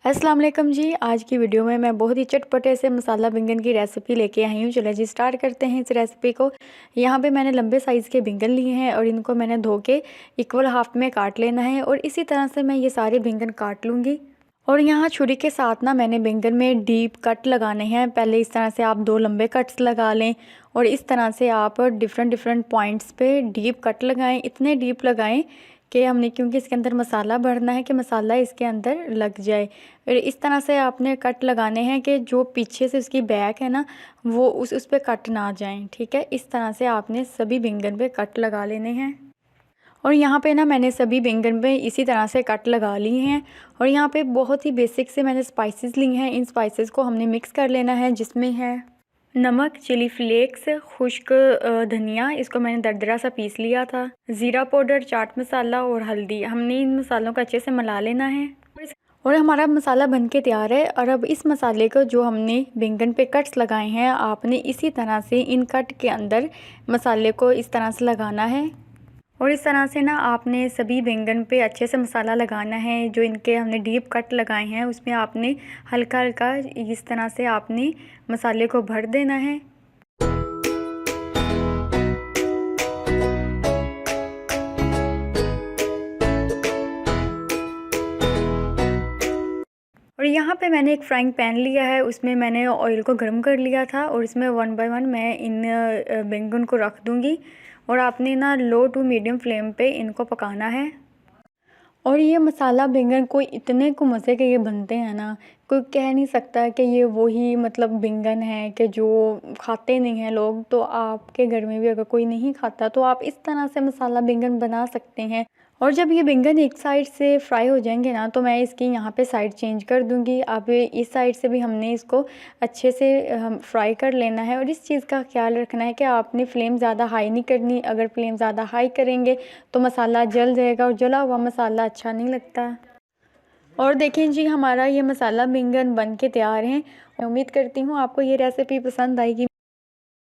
अस्सलाम वालेकुम जी। आज की वीडियो में मैं बहुत ही चटपटे से मसाला बैंगन की रेसिपी लेके आई हूँ। चलिए जी स्टार्ट करते हैं इस रेसिपी को। यहाँ पे मैंने लंबे साइज़ के बैंगन लिए हैं और इनको मैंने धो के इक्वल हाफ में काट लेना है और इसी तरह से मैं ये सारे बैंगन काट लूँगी। और यहाँ छुरी के साथ ना मैंने बैंगन में डीप कट लगाने हैं। पहले इस तरह से आप 2 लंबे कट्स लगा लें और इस तरह से आप डिफरेंट पॉइंट्स पे डीप कट लगाएं। इतने डीप लगाएं कि हमने, क्योंकि इसके अंदर मसाला भरना है, कि मसाला इसके अंदर लग जाए। और इस तरह से आपने कट लगाने हैं कि जो पीछे से उसकी बैक है ना, वो उस पर कट ना जाएं। ठीक है, इस तरह से आपने सभी बैंगन पे कट लगा लेने हैं। और यहाँ पे ना मैंने सभी बैंगन पे इसी तरह से कट लगा लिए हैं। और यहाँ पे बहुत ही बेसिक से मैंने स्पाइसेस लिए हैं। इन स्पाइसेस को हमने मिक्स कर लेना है, जिसमें है नमक, चिली फ्लेक्स, खुश्क धनिया, इसको मैंने दरदरा सा पीस लिया था, ज़ीरा पाउडर, चाट मसाला और हल्दी। हमने इन मसालों को अच्छे से मिला लेना है और हमारा मसाला बन के तैयार है। और अब इस मसाले को, जो हमने बैंगन पे कट्स लगाए हैं, आपने इसी तरह से इन कट के अंदर मसाले को इस तरह से लगाना है। और इस तरह से ना आपने सभी बैंगन पे अच्छे से मसाला लगाना है। जो इनके हमने डीप कट लगाए हैं उसमें आपने हल्का हल्का इस तरह से आपने मसाले को भर देना है। और यहाँ पे मैंने एक फ्राइंग पैन लिया है, उसमें मैंने ऑयल को गर्म कर लिया था और इसमें 1 बाय 1 मैं इन बैंगन को रख दूँगी। और आपने ना लो टू मीडियम फ्लेम पे इनको पकाना है। और ये मसाला बैंगन कोई इतने को मज़े के ये बनते हैं ना, कोई कह नहीं सकता कि ये वही मतलब बैंगन है कि जो खाते नहीं हैं लोग। तो आपके घर में भी अगर कोई नहीं खाता तो आप इस तरह से मसाला बैंगन बना सकते हैं। और जब ये बैंगन एक साइड से फ्राई हो जाएंगे ना, तो मैं इसकी यहाँ पे साइड चेंज कर दूँगी। अब इस साइड से भी हमने इसको अच्छे से फ्राई कर लेना है। और इस चीज़ का ख्याल रखना है कि आपने फ्लेम ज़्यादा हाई नहीं करनी। अगर फ्लेम ज़्यादा हाई करेंगे तो मसाला जल जाएगा और जला हुआ मसाला अच्छा नहीं लगता। और देखें जी, हमारा ये मसाला बैंगन बन के तैयार हैं। मैं उम्मीद करती हूँ आपको ये रेसिपी पसंद आएगी।